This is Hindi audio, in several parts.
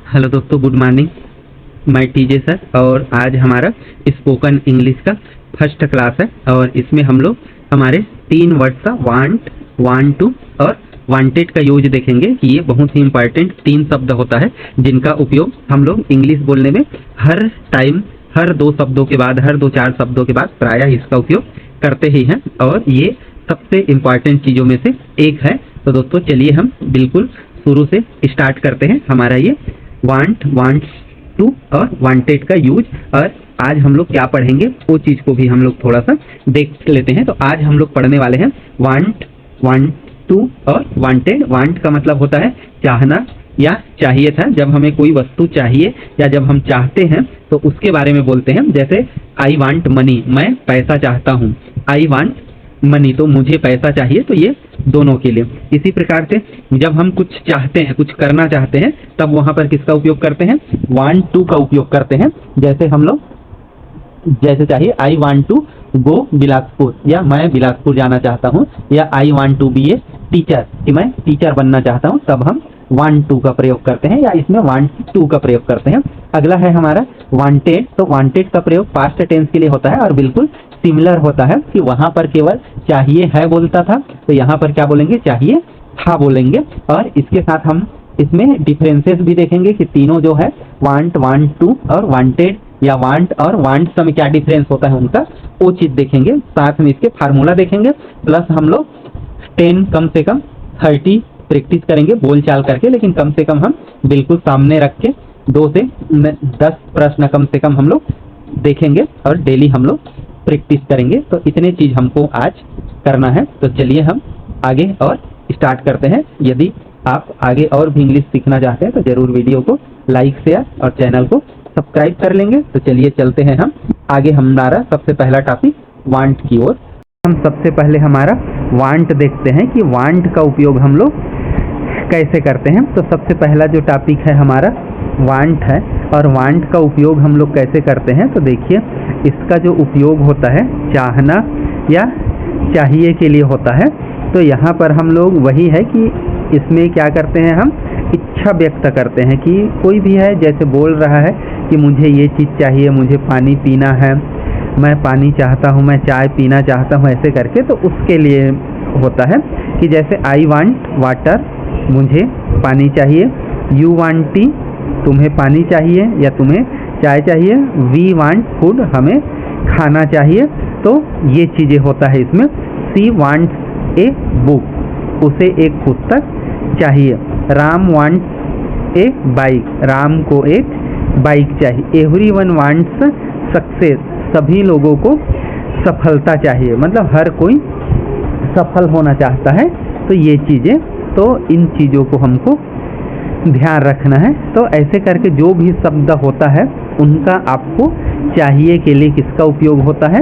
हेलो दोस्तों, गुड मॉर्निंग। मैं टीजे सर और आज हमारा स्पोकन इंग्लिश का फर्स्ट क्लास है और इसमें हम लोग हमारे 3 वर्ड का वांट, वांट टू और वांटेड का यूज देखेंगे कि ये बहुत ही इंपॉर्टेंट 3 शब्द होता है जिनका उपयोग हम लोग इंग्लिश बोलने में हर टाइम, हर 2 शब्दों के बाद, हर 2-4 शब्दों के बाद प्रायः इसका उपयोग करते ही हैं और ये सबसे इम्पॉर्टेंट चीज़ों में से एक है। तो दोस्तों चलिए हम बिल्कुल शुरू से स्टार्ट करते हैं हमारा ये वांट, वांट्स टू और वांटेड का यूज। और आज हम लोग क्या पढ़ेंगे वो चीज़ को भी हम लोग थोड़ा सा देख लेते हैं। तो आज हम लोग पढ़ने वाले हैं वांट, वांट टू और वांटेड। वांट का मतलब होता है चाहना या चाहिए था। जब हमें कोई वस्तु चाहिए या जब हम चाहते हैं तो उसके बारे में बोलते हैं। जैसे आई वांट मनी, मैं पैसा चाहता हूँ। आई वांट मनी, तो मुझे पैसा चाहिए। तो ये दोनों के लिए। इसी प्रकार से जब हम कुछ चाहते हैं, कुछ करना चाहते हैं, तब वहां पर किसका उपयोग करते हैं? वांट टू का उपयोग करते हैं। जैसे हम लोग जैसे चाहिए I want to go Bilaspur, या मैं बिलासपुर जाना चाहता हूँ, या I want to be a teacher, कि मैं टीचर बनना चाहता हूँ, तब हम वांट टू का प्रयोग करते हैं या इसमें वांट टू का प्रयोग करते हैं। अगला है हमारा वांटेड। तो वांटेड का प्रयोग पास्ट टेंस के लिए होता है और बिल्कुल सिमिलर होता है कि वहां पर केवल चाहिए है बोलता था, तो यहाँ पर क्या बोलेंगे? चाहिए था बोलेंगे। और इसके साथ हम इसमें डिफरेंसेस भी देखेंगे कि तीनों जो है वांट, वांट टू और वांटेड या वांट और वांट्स में क्या डिफरेंस होता है उनका, वो चीज देखेंगे। साथ में इसके फार्मूला देखेंगे, प्लस हम लोग 10 कम से कम 30 प्रैक्टिस करेंगे बोल चाल करके, लेकिन कम से कम हम बिल्कुल सामने रख के 2 से 10 प्रश्न कम से कम हम लोग देखेंगे और डेली हम लोग प्रैक्टिस करेंगे। तो इतने चीज हमको आज करना है। तो चलिए हम आगे और स्टार्ट करते हैं। यदि आप आगे और भी इंग्लिश सीखना चाहते हैं तो जरूर वीडियो को लाइक, शेयर और चैनल को सब्सक्राइब कर लेंगे। तो चलिए चलते हैं हम आगे। हमारा सबसे पहला टॉपिक वांट की ओर। हम सबसे पहले हमारा वांट देखते हैं कि वांट का उपयोग हम लोग कैसे करते हैं। तो सबसे पहला जो टॉपिक है हमारा वांट है और वांट का उपयोग हम लोग कैसे करते हैं। तो देखिए इसका जो उपयोग होता है चाहना या चाहिए के लिए होता है। तो यहाँ पर हम लोग वही है कि इसमें क्या करते हैं, हम इच्छा व्यक्त करते हैं कि कोई भी है जैसे बोल रहा है कि मुझे ये चीज़ चाहिए, मुझे पानी पीना है, मैं पानी चाहता हूँ, मैं चाय पीना चाहता हूँ, ऐसे करके। तो उसके लिए होता है कि जैसे आई वांट वाटर, मुझे पानी चाहिए। यू वांट टी, तुम्हें पानी चाहिए या तुम्हें चाय चाहिए। वी वांट फूड, हमें खाना चाहिए। तो ये चीज़ें होता है इसमें। सी वांट्स ए बुक, उसे एक पुस्तक चाहिए। राम वांट्स ए बाइक, राम को एक बाइक चाहिए। एवरीवन वांट्स सक्सेस, सभी लोगों को सफलता चाहिए, मतलब हर कोई सफल होना चाहता है। तो ये चीज़ें, तो इन चीज़ों को हमको ध्यान रखना है। तो ऐसे करके जो भी शब्द होता है उनका आपको चाहिए के लिए किसका उपयोग होता है?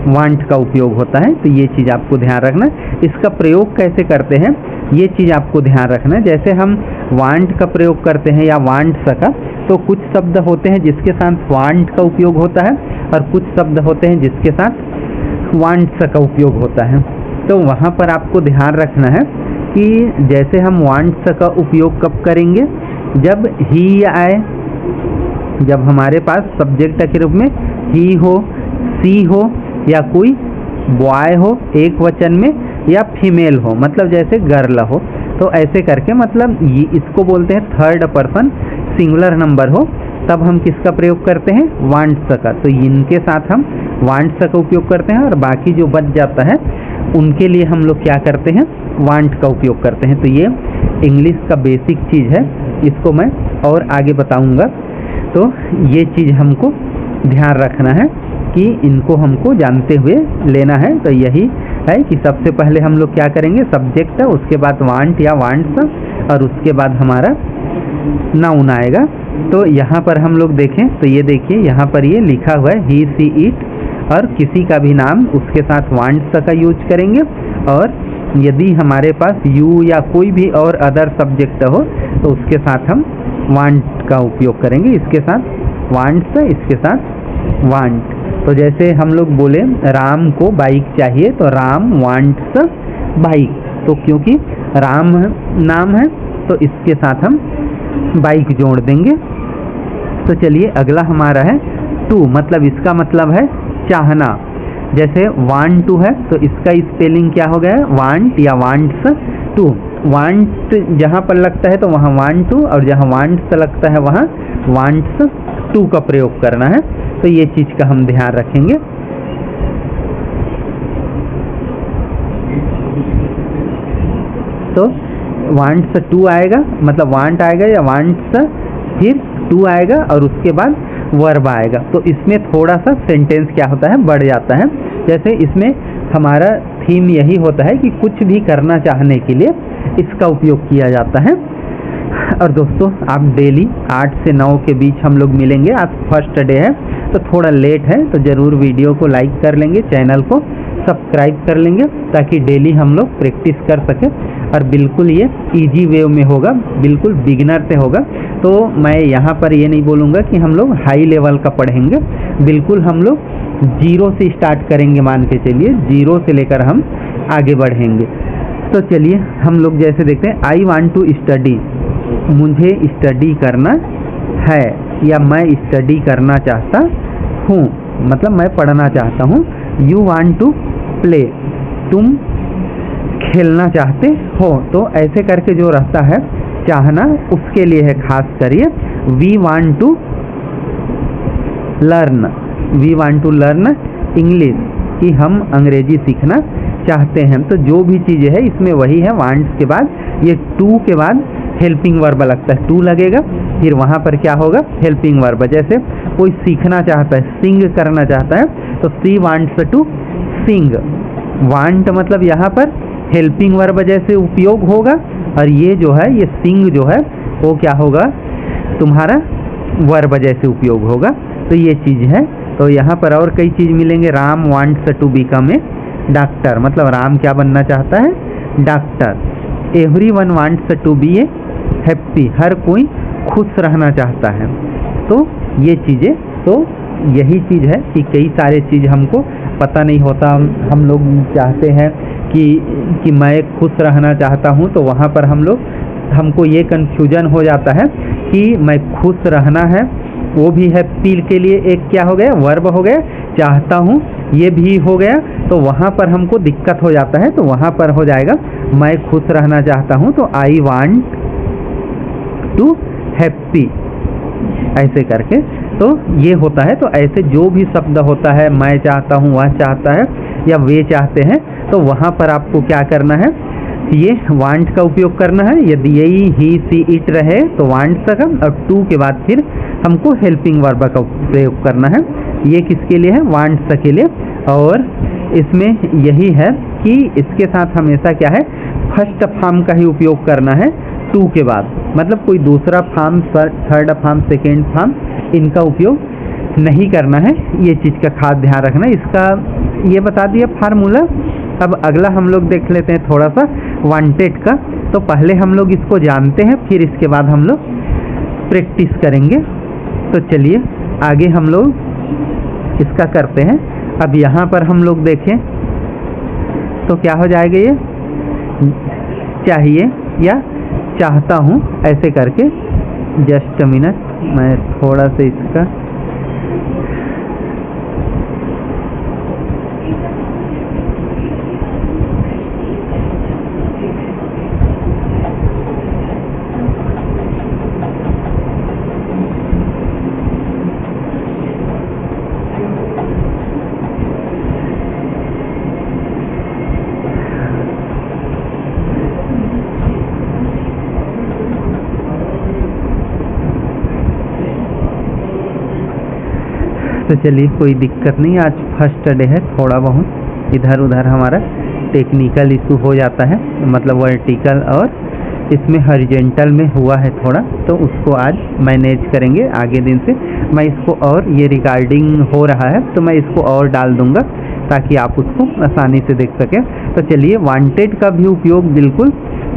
वांट का उपयोग होता है। तो ये चीज़ आपको ध्यान रखना है। इसका प्रयोग कैसे करते हैं ये चीज़ आपको ध्यान रखना है। जैसे हम वांट का प्रयोग करते हैं या वांट्स का, तो कुछ शब्द होते हैं जिसके साथ वांट का उपयोग होता है और कुछ शब्द होते हैं जिसके साथ वांट्स का उपयोग होता है। तो वहाँ पर आपको ध्यान रखना है कि जैसे हम वांट्स का उपयोग कब करेंगे? जब ही आए, जब हमारे पास सब्जेक्ट के रूप में ही हो, सी हो या कोई बॉय हो एक वचन में, या फीमेल हो, मतलब जैसे गर्ल हो। तो ऐसे करके, मतलब ये इसको बोलते हैं थर्ड पर्सन सिंगुलर नंबर हो, तब हम किसका प्रयोग करते हैं? वांट्स का। तो इनके साथ हम वांट्स का उपयोग करते हैं और बाकी जो बच जाता है उनके लिए हम लोग क्या करते हैं? वांट का उपयोग करते हैं। तो ये इंग्लिश का बेसिक चीज़ है, इसको मैं और आगे बताऊंगा। तो ये चीज़ हमको ध्यान रखना है कि इनको हमको जानते हुए लेना है। तो यही है कि सबसे पहले हम लोग क्या करेंगे? सब्जेक्ट, उसके बाद वांट या वांट्स और उसके बाद हमारा नाउन आएगा। तो यहाँ पर हम लोग देखें तो ये देखिए यहाँ पर ये लिखा हुआ है ही, सी, इट, और किसी का भी नाम उसके साथ वांट्स का यूज करेंगे। और यदि हमारे पास यू या कोई भी और अदर सब्जेक्ट हो तो उसके साथ हम वांट का उपयोग करेंगे। इसके साथ वांट्स, इसके साथ वांट। तो जैसे हम लोग बोले राम को बाइक चाहिए, तो राम वांट्स बाइक। तो क्योंकि राम नाम है तो इसके साथ हम बाइक जोड़ देंगे। तो चलिए अगला हमारा है टू, मतलब इसका मतलब है चाहना। जैसे वांट टू है तो इसका स्पेलिंग क्या हो गया है, वांट या वांट्स टू। वांट जहाँ पर लगता है तो वहाँ वांट टू, और जहाँ वांट्स लगता है वहाँ वांट्स टू का प्रयोग करना है। तो ये चीज़ का हम ध्यान रखेंगे। तो वांट्स टू आएगा, मतलब वांट आएगा या वांट्स, फिर टू आएगा और उसके बाद वर्ब आएगा। तो इसमें थोड़ा सा सेंटेंस क्या होता है, बढ़ जाता है। जैसे इसमें हमारा थीम यही होता है कि कुछ भी करना चाहने के लिए इसका उपयोग किया जाता है। और दोस्तों आप डेली 8 से 9 के बीच हम लोग मिलेंगे। आज फर्स्ट डे है तो थोड़ा लेट है, तो ज़रूर वीडियो को लाइक कर लेंगे, चैनल को सब्सक्राइब कर लेंगे, ताकि डेली हम लोग प्रैक्टिस कर सकें। और बिल्कुल ये इजी वे में होगा, बिल्कुल बिगिनर से होगा। तो मैं यहाँ पर ये नहीं बोलूँगा कि हम लोग हाई लेवल का पढ़ेंगे, बिल्कुल हम लोग जीरो से स्टार्ट करेंगे। मान के चलिए जीरो से लेकर हम आगे बढ़ेंगे। तो चलिए हम लोग जैसे देखते हैं, आई वांट टू स्टडी, मुझे स्टडी करना है या मैं स्टडी करना चाहता हूँ, मतलब मैं पढ़ना चाहता हूँ। यू वांट टू प्ले, तुम खेलना चाहते हो। तो ऐसे करके जो रहता है चाहना, उसके लिए है खास करिए। We want to learn, we want to learn English, कि हम अंग्रेजी सीखना चाहते हैं। तो जो भी चीज़ है इसमें वही है। वांट्स के बाद ये टू के बाद हेल्पिंग वर्ब लगता है, टू लगेगा, फिर वहाँ पर क्या होगा, हेल्पिंग वर्ब। जैसे कोई सीखना चाहता है, सिंग करना चाहता है, तो she wants to sing. Want मतलब यहाँ पर हेल्पिंग वर्ब जैसे उपयोग होगा, और ये जो है ये सिंग जो है वो क्या होगा, तुम्हारा वर्ब जैसे उपयोग होगा। तो ये चीज़ है। तो यहाँ पर और कई चीज़ मिलेंगे। Ram wants to become a doctor, मतलब राम क्या बनना चाहता है, doctor. Everyone wants to be a happy, हर कोई खुश रहना चाहता है। तो ये चीज़ें, तो यही चीज़ है कि कई सारे चीज़ हमको पता नहीं होता। हम लोग चाहते हैं कि मैं खुश रहना चाहता हूँ, तो वहाँ पर हमको ये कन्फ्यूजन हो जाता है कि मैं खुश रहना है, वो भी है पी के लिए एक क्या हो गया, वर्ब हो गया। चाहता हूँ ये भी हो गया, तो वहाँ पर हमको दिक्कत हो जाता है। तो वहाँ पर हो जाएगा मैं खुश रहना चाहता हूँ, तो आई वांट टू हैप्पी, ऐसे करके। तो ये होता है। तो ऐसे जो भी शब्द होता है, मैं चाहता हूँ, वह चाहता है, या वे चाहते हैं, तो वहाँ पर आपको क्या करना है, ये वांट का उपयोग करना है। यदि यही ही सी इट रहे तो वांट का, और टू के बाद फिर हमको हेल्पिंग वर्ब का प्रयोग करना है। ये किसके लिए है, वांट्स के लिए। और इसमें यही है कि इसके साथ हमेशा क्या है, फर्स्ट फॉर्म का ही उपयोग करना है टू के बाद, मतलब कोई दूसरा form, third form, second form, इनका उपयोग नहीं करना है। ये चीज़ का खास ध्यान रखना। इसका ये बता दिया फार्मूला। अब अगला हम लोग देख लेते हैं थोड़ा सा वांटेड का। तो पहले हम लोग इसको जानते हैं, फिर इसके बाद हम लोग प्रैक्टिस करेंगे। तो चलिए आगे हम लोग इसका करते हैं। अब यहाँ पर हम लोग देखें तो क्या हो जाएगा, ये चाहिए या चाहता हूँ, ऐसे करके। जस्ट मिनट, मैं थोड़ा सा इसका तो चलिए कोई दिक्कत नहीं। आज फर्स्ट डे है, थोड़ा बहुत इधर उधर हमारा टेक्निकल इशू हो जाता है, मतलब वर्टिकल और इसमें हॉरिजॉन्टल में हुआ है थोड़ा, तो उसको आज मैनेज करेंगे आगे दिन से। मैं इसको, और ये रिकॉर्डिंग हो रहा है तो मैं इसको और डाल दूंगा ताकि आप उसको आसानी से देख सकें। तो चलिए वांटेड का भी उपयोग बिल्कुल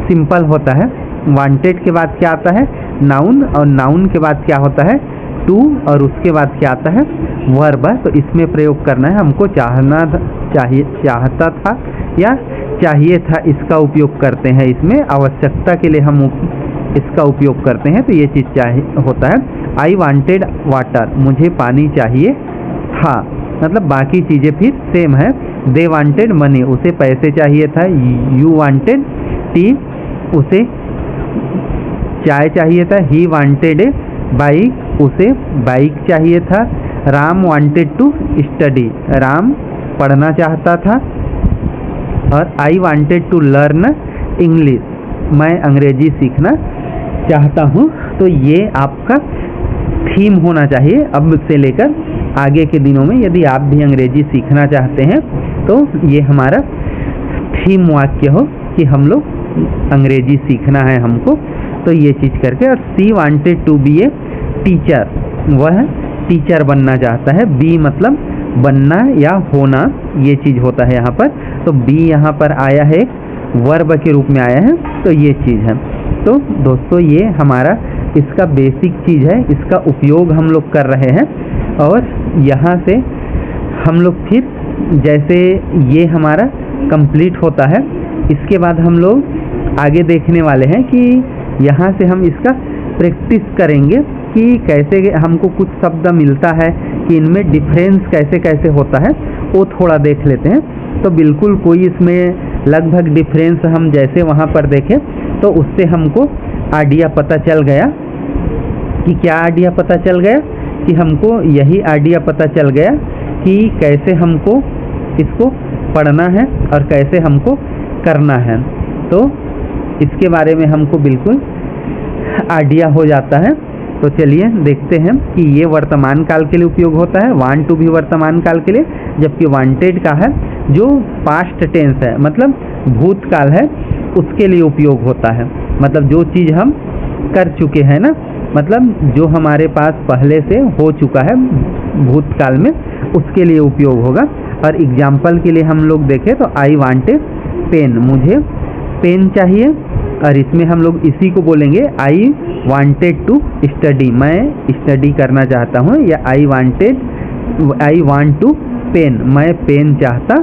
सिंपल होता है। वांटेड के बाद क्या आता है, नाउन, और नाउन के बाद क्या होता है, टू, और उसके बाद क्या आता है, वर्ब। तो इसमें प्रयोग करना है हमको। चाहना चाहिए, चाहता था या चाहिए था, इसका उपयोग करते हैं। इसमें आवश्यकता के लिए हम इसका उपयोग करते हैं, तो ये चीज़ चाहिए होता है। आई वांटेड वाटर, मुझे पानी चाहिए था, मतलब बाकी चीज़ें फिर सेम है। दे वांटेड मनी, उसे पैसे चाहिए था। यू वांटेड टी, उसे चाय चाहिए था। ही वांटेड ए बाइक, उसे बाइक चाहिए था। Ram wanted to study, Ram पढ़ना चाहता था। और I wanted to learn English, मैं अंग्रेजी सीखना चाहता हूँ। तो ये आपका थीम होना चाहिए अब से लेकर आगे के दिनों में। यदि आप भी अंग्रेजी सीखना चाहते हैं तो ये हमारा थीम वाक्य हो कि हम लोग अंग्रेजी सीखना है हमको, तो ये चीज़ करके। और she wanted to be a teacher, वह टीचर बनना चाहता है। बी मतलब बनना या होना, ये चीज़ होता है यहाँ पर। तो बी यहाँ पर आया है वर्ब के रूप में आया है, तो ये चीज़ है। तो दोस्तों ये हमारा इसका बेसिक चीज़ है, इसका उपयोग हम लोग कर रहे हैं। और यहाँ से हम लोग फिर जैसे ये हमारा कंप्लीट होता है, इसके बाद हम लोग आगे देखने वाले हैं कि यहाँ से हम इसका प्रैक्टिस करेंगे कि कैसे हमको कुछ शब्द मिलता है कि इनमें डिफरेंस कैसे कैसे होता है, वो थोड़ा देख लेते हैं। तो बिल्कुल कोई इसमें लगभग डिफरेंस हम जैसे वहाँ पर देखें तो उससे हमको आइडिया पता चल गया कि क्या आइडिया पता चल गया कि हमको यही आइडिया पता चल गया कि कैसे हमको इसको पढ़ना है और कैसे हमको करना है। तो इसके बारे में हमको बिल्कुल आइडिया हो जाता है। तो चलिए देखते हैं कि ये वर्तमान काल के लिए उपयोग होता है। वांट टू भी वर्तमान काल के लिए, जबकि वांटेड का है जो पास्ट टेंस है, मतलब भूतकाल है, उसके लिए उपयोग होता है। मतलब जो चीज़ हम कर चुके हैं ना, मतलब जो हमारे पास पहले से हो चुका है भूतकाल में, उसके लिए उपयोग होगा। और एग्जाम्पल के लिए हम लोग देखें तो आई वांटेड पेन, मुझे पेन चाहिए। और इसमें हम लोग इसी को बोलेंगे आई वांटेड टू स्टडी, मैं स्टडी करना चाहता हूँ। या आई वांट टू पेन, मैं पेन चाहता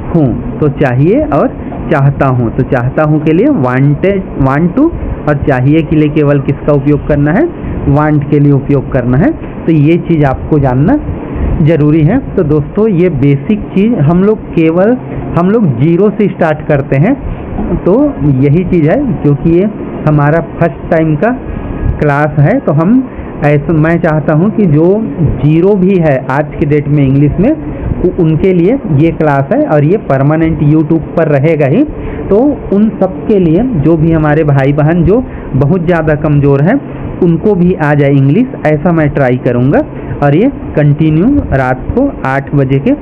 हूँ। तो चाहिए और चाहता हूँ, तो चाहता हूँ के लिए वांट टू, और चाहिए के लिए केवल किसका उपयोग करना है, वांट के लिए उपयोग करना है। तो ये चीज़ आपको जानना ज़रूरी है। तो दोस्तों ये बेसिक चीज़ हम लोग जीरो से स्टार्ट करते हैं। तो यही चीज़ है, क्योंकि ये हमारा फर्स्ट टाइम का क्लास है। तो हम ऐसा मैं चाहता हूँ कि जो जीरो भी है आज के डेट में इंग्लिश में, उनके लिए ये क्लास है और ये परमानेंट यूट्यूब पर रहेगा ही। तो उन सब के लिए जो भी हमारे भाई बहन जो बहुत ज़्यादा कमज़ोर हैं, उनको भी आ जाए इंग्लिश, ऐसा मैं ट्राई करूँगा। और ये कंटिन्यू रात को 8 बजे के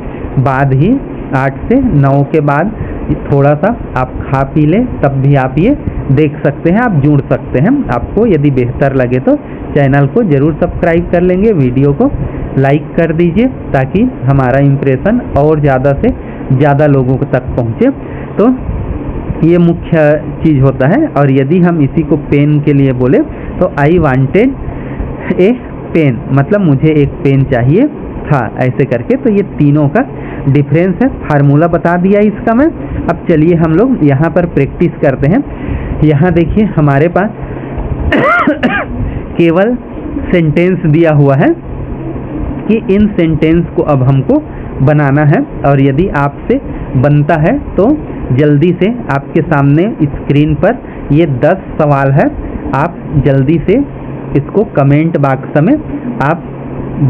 बाद ही, 8 से 9 के बाद थोड़ा सा आप खा पी लें, तब भी आप ये देख सकते हैं, आप जुड़ सकते हैं। आपको यदि बेहतर लगे तो चैनल को ज़रूर सब्सक्राइब कर लेंगे, वीडियो को लाइक कर दीजिए ताकि हमारा इम्प्रेशन और ज़्यादा से ज़्यादा लोगों तक पहुँचे। तो ये मुख्य चीज़ होता है। और यदि हम इसी को पेन के लिए बोले तो आई वांटेड ए पेन, मतलब मुझे एक पेन चाहिए था, ऐसे करके। तो ये तीनों का डिफरेंस है, फार्मूला बता दिया इसका मैं। अब चलिए हम लोग यहाँ पर प्रैक्टिस करते हैं। यहाँ देखिए हमारे पास केवल सेंटेंस दिया हुआ है कि इन सेंटेंस को अब हमको बनाना है। और यदि आपसे बनता है तो जल्दी से आपके सामने स्क्रीन पर ये 10 सवाल है, आप जल्दी से इसको कमेंट बॉक्स में आप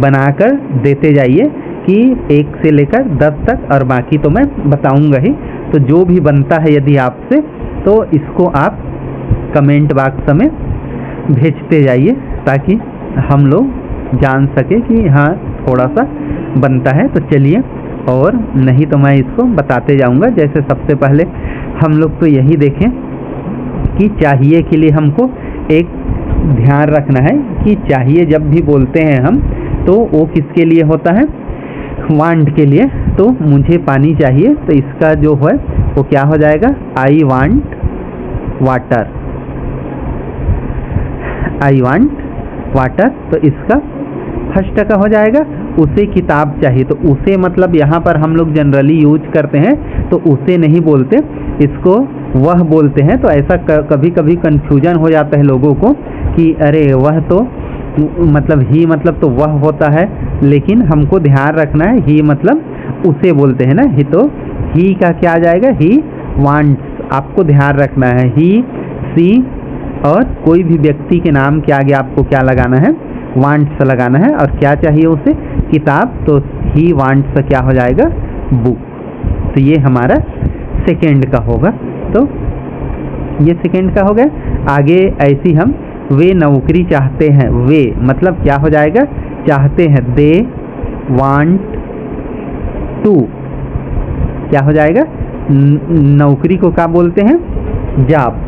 बनाकर देते जाइए कि 1 से लेकर 10 तक, और बाकी तो मैं बताऊंगा ही। तो जो भी बनता है यदि आपसे, तो इसको आप कमेंट बॉक्स में भेजते जाइए ताकि हम लोग जान सके कि हाँ थोड़ा सा बनता है। तो चलिए, और नहीं तो मैं इसको बताते जाऊंगा। जैसे सबसे पहले हम लोग तो यही देखें कि चाहिए के लिए हमको एक ध्यान रखना है कि चाहिए जब भी बोलते हैं हम, तो वो किसके लिए होता है, वांट के लिए। तो मुझे पानी चाहिए, तो इसका जो है वो क्या हो जाएगा, I want water, I want water. तो इसका फर्स्ट का हो जाएगा उसे किताब चाहिए। तो उसे मतलब यहाँ पर हम लोग जनरली यूज करते हैं, तो उसे नहीं बोलते, इसको वह बोलते हैं। तो ऐसा कभी कभी कंफ्यूजन हो जाता है लोगों को कि अरे वह तो मतलब ही मतलब तो वह होता है, लेकिन हमको ध्यान रखना है ही मतलब उसे बोलते हैं ना। ही तो ही का क्या आ जाएगा, ही वांट्स। आपको ध्यान रखना है ही, सी और कोई भी व्यक्ति के नाम के आगे आपको क्या लगाना है, वांट्स लगाना है। और क्या चाहिए उसे, किताब, तो ही वांट्स क्या हो जाएगा, बुक। तो ये हमारा सेकेंड का होगा। तो ये सेकेंड का हो गया। आगे ऐसी हम वे नौकरी चाहते हैं, वे मतलब क्या हो जाएगा, चाहते हैं, दे वांट टू क्या हो जाएगा, नौकरी को क्या बोलते हैं, जॉब।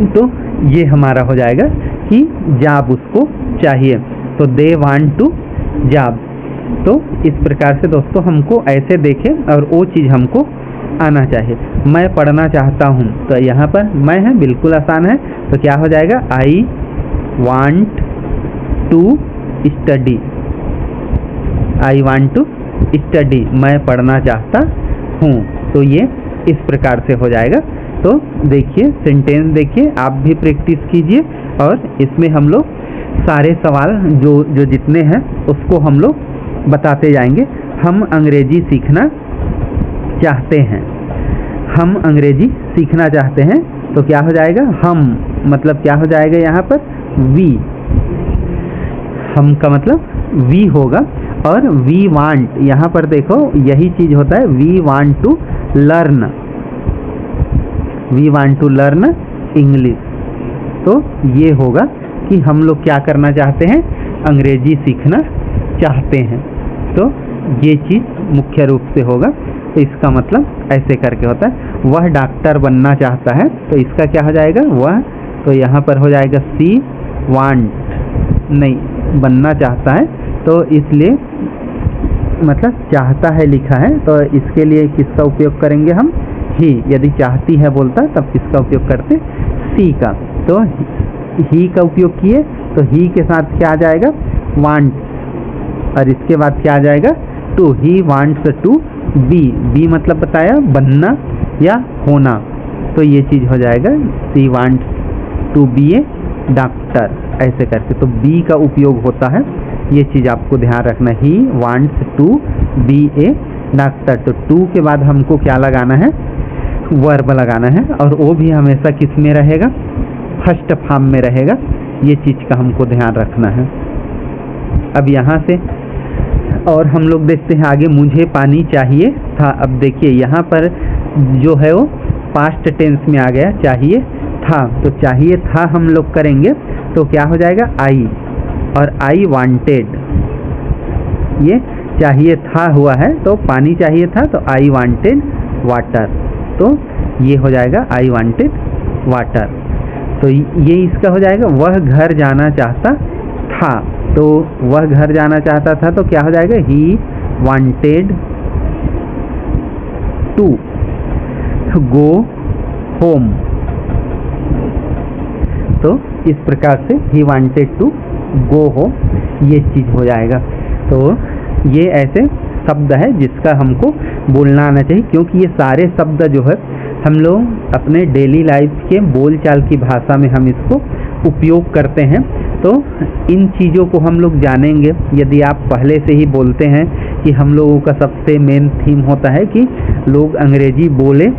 तो ये हमारा हो जाएगा कि जॉब उसको चाहिए, तो दे वांट टू जॉब। तो इस प्रकार से दोस्तों हमको ऐसे देखें और वो चीज़ हमको आना चाहिए। मैं पढ़ना चाहता हूँ, तो यहाँ पर मैं है, बिल्कुल आसान है। तो क्या हो जाएगा, I want to study, I want to study, मैं पढ़ना चाहता हूँ। तो ये इस प्रकार से हो जाएगा। तो देखिए सेंटेंस देखिए, आप भी प्रैक्टिस कीजिए और इसमें हम लोग सारे सवाल जो जितने हैं उसको हम लोग बताते जाएंगे। हम अंग्रेजी सीखना चाहते हैं, हम अंग्रेजी सीखना चाहते हैं, तो क्या हो जाएगा, हम मतलब क्या हो जाएगा यहाँ पर, वी, हम का मतलब वी होगा। और वी वांट, यहाँ पर देखो यही चीज़ होता है, we want to learn, we want to learn English. तो ये होगा कि हम लोग क्या करना चाहते हैं, अंग्रेजी सीखना चाहते हैं। तो ये चीज़ मुख्य रूप से होगा। तो इसका मतलब ऐसे करके होता है। वह डॉक्टर बनना चाहता है, तो इसका क्या हो जाएगा, वह, तो यहाँ पर हो जाएगा सी वांट, नहीं बनना चाहता है, तो इसलिए मतलब चाहता है लिखा है, तो इसके लिए किसका उपयोग करेंगे हम, ही। यदि चाहती है बोलता तब किसका उपयोग करते, सी का। तो ही का उपयोग किए, तो ही के साथ क्या आ जाएगा, वांट, और इसके बाद क्या आ जाएगा, to, he wants to be, be मतलब बताया बनना या होना, तो ये चीज़ हो जाएगा she wants to be a doctor, ऐसे करके। तो बी का उपयोग होता है, ये चीज़ आपको ध्यान रखना, he wants to be a doctor. तो टू के बाद हमको क्या लगाना है, वर्ब लगाना है, और वो भी हमेशा किस में रहेगा, फर्स्ट फॉर्म में रहेगा। ये चीज़ का हमको ध्यान रखना है। अब यहाँ से और हम लोग देखते हैं आगे, मुझे पानी चाहिए था। अब देखिए यहाँ पर जो है वो पास्ट टेंस में आ गया, चाहिए था। तो चाहिए था हम लोग करेंगे तो क्या हो जाएगा, आई, और आई वांटेड, ये चाहिए था हुआ है, तो पानी चाहिए था, तो आई वांटेड वाटर, तो ये हो जाएगा आई वांटेड वाटर। तो ये इसका हो जाएगा, वह घर जाना चाहता था, तो वह घर जाना चाहता था, तो क्या हो जाएगा, he wanted to go home. तो इस प्रकार से he wanted to go home, ये चीज़ हो जाएगा। तो ये ऐसे शब्द है जिसका हमको बोलना आना चाहिए, क्योंकि ये सारे शब्द जो है हम लोग अपने डेली लाइफ के बोलचाल की भाषा में हम इसको उपयोग करते हैं। तो इन चीज़ों को हम लोग जानेंगे। यदि आप पहले से ही बोलते हैं कि हम लोगों का सबसे मेन थीम होता है कि लोग अंग्रेजी बोले,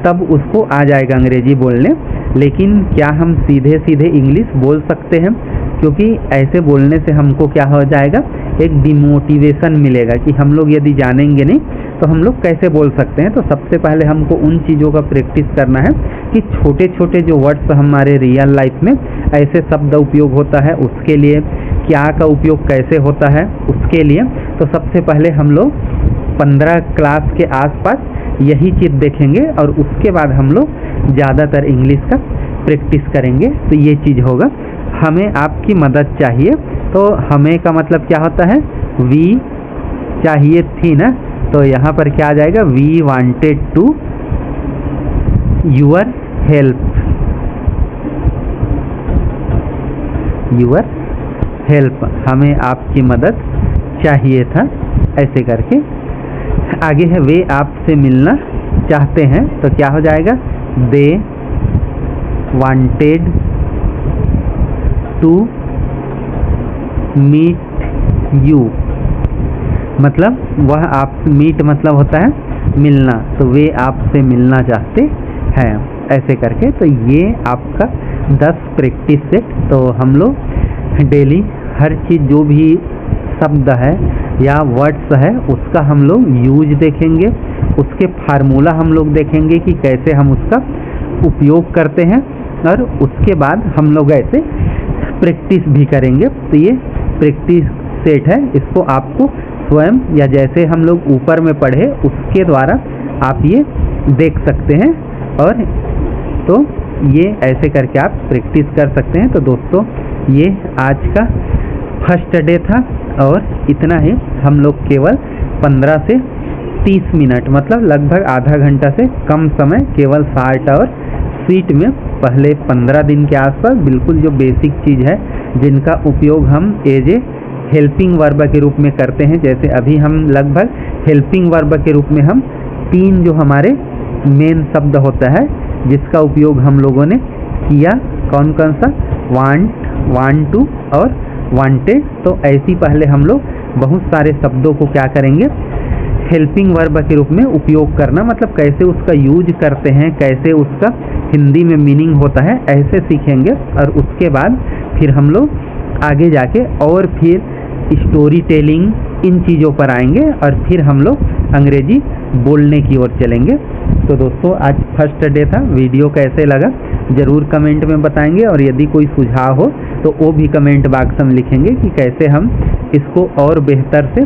तब उसको आ जाएगा अंग्रेजी बोलने, लेकिन क्या हम सीधे सीधे इंग्लिश बोल सकते हैं, क्योंकि ऐसे बोलने से हमको क्या हो जाएगा, एक डिमोटिवेशन मिलेगा कि हम लोग यदि जानेंगे नहीं तो हम लोग कैसे बोल सकते हैं। तो सबसे पहले हमको उन चीज़ों का प्रैक्टिस करना है कि छोटे छोटे जो वर्ड्स हमारे रियल लाइफ में ऐसे शब्द उपयोग होता है, उसके लिए क्या का उपयोग कैसे होता है उसके लिए। तो सबसे पहले हम लोग 15 क्लास के आसपास यही चीज़ देखेंगे और उसके बाद हम लोग ज़्यादातर इंग्लिश का प्रैक्टिस करेंगे। तो ये चीज़ होगा। हमें आपकी मदद चाहिए, तो हमें का मतलब क्या होता है, वी चाहिए थी ना, तो यहाँ पर क्या आ जाएगा, we wanted to your help, your help, हमें आपकी मदद चाहिए था, ऐसे करके। आगे है वे आपसे मिलना चाहते हैं, तो क्या हो जाएगा, they wanted to meet you, मतलब वह आप, मीट मतलब होता है मिलना, तो वे आपसे मिलना चाहते हैं, ऐसे करके। तो ये आपका 10 प्रैक्टिस सेट। तो हम लोग डेली हर चीज़ जो भी शब्द है या वर्ड्स है उसका हम लोग यूज देखेंगे, उसके फार्मूला हम लोग देखेंगे कि कैसे हम उसका उपयोग करते हैं, और उसके बाद हम लोग ऐसे प्रैक्टिस भी करेंगे। तो ये प्रैक्टिस सेट है, इसको आपको स्वयं या जैसे हम लोग ऊपर में पढ़े उसके द्वारा आप ये देख सकते हैं, और तो ये ऐसे करके आप प्रैक्टिस कर सकते हैं। तो दोस्तों ये आज का फर्स्ट डे था, और इतना ही। हम लोग केवल 15 से 30 मिनट, मतलब लगभग आधा घंटा से कम समय, केवल 60 और सीट में पहले 15 दिन के आसपास बिल्कुल जो बेसिक चीज़ है जिनका उपयोग हम एज ए हेल्पिंग वर्ब के रूप में करते हैं। जैसे अभी हम लगभग हेल्पिंग वर्ब के रूप में हम 3 जो हमारे मेन शब्द होता है जिसका उपयोग हम लोगों ने किया, कौन कौन सा, वांट, वांट टू और वांटेड। तो ऐसी पहले हम लोग बहुत सारे शब्दों को क्या करेंगे, हेल्पिंग वर्ब के रूप में उपयोग करना, मतलब कैसे उसका यूज करते हैं, कैसे उसका हिंदी में मीनिंग होता है, ऐसे सीखेंगे। और उसके बाद फिर हम लोग आगे जाके और फिर स्टोरी टेलिंग इन चीज़ों पर आएंगे, और फिर हम लोग अंग्रेजी बोलने की ओर चलेंगे। तो दोस्तों आज फर्स्ट डे था, वीडियो कैसे लगा ज़रूर कमेंट में बताएंगे, और यदि कोई सुझाव हो तो वो भी कमेंट बॉक्स में लिखेंगे कि कैसे हम इसको और बेहतर से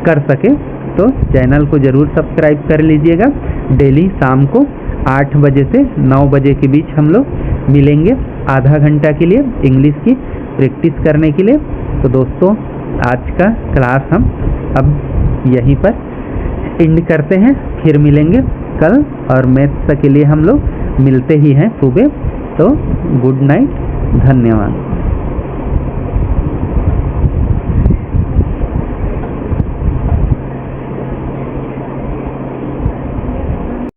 कर सके। तो चैनल को ज़रूर सब्सक्राइब कर लीजिएगा। डेली शाम को 8 बजे से 9 बजे के बीच हम लोग मिलेंगे आधा घंटा के लिए इंग्लिश की प्रैक्टिस करने के लिए। तो दोस्तों आज का क्लास हम अब यहीं पर एंड करते हैं, फिर मिलेंगे कल, और मैथ्स के लिए हम लोग मिलते ही हैं सुबह। तो गुड नाइट, धन्यवाद।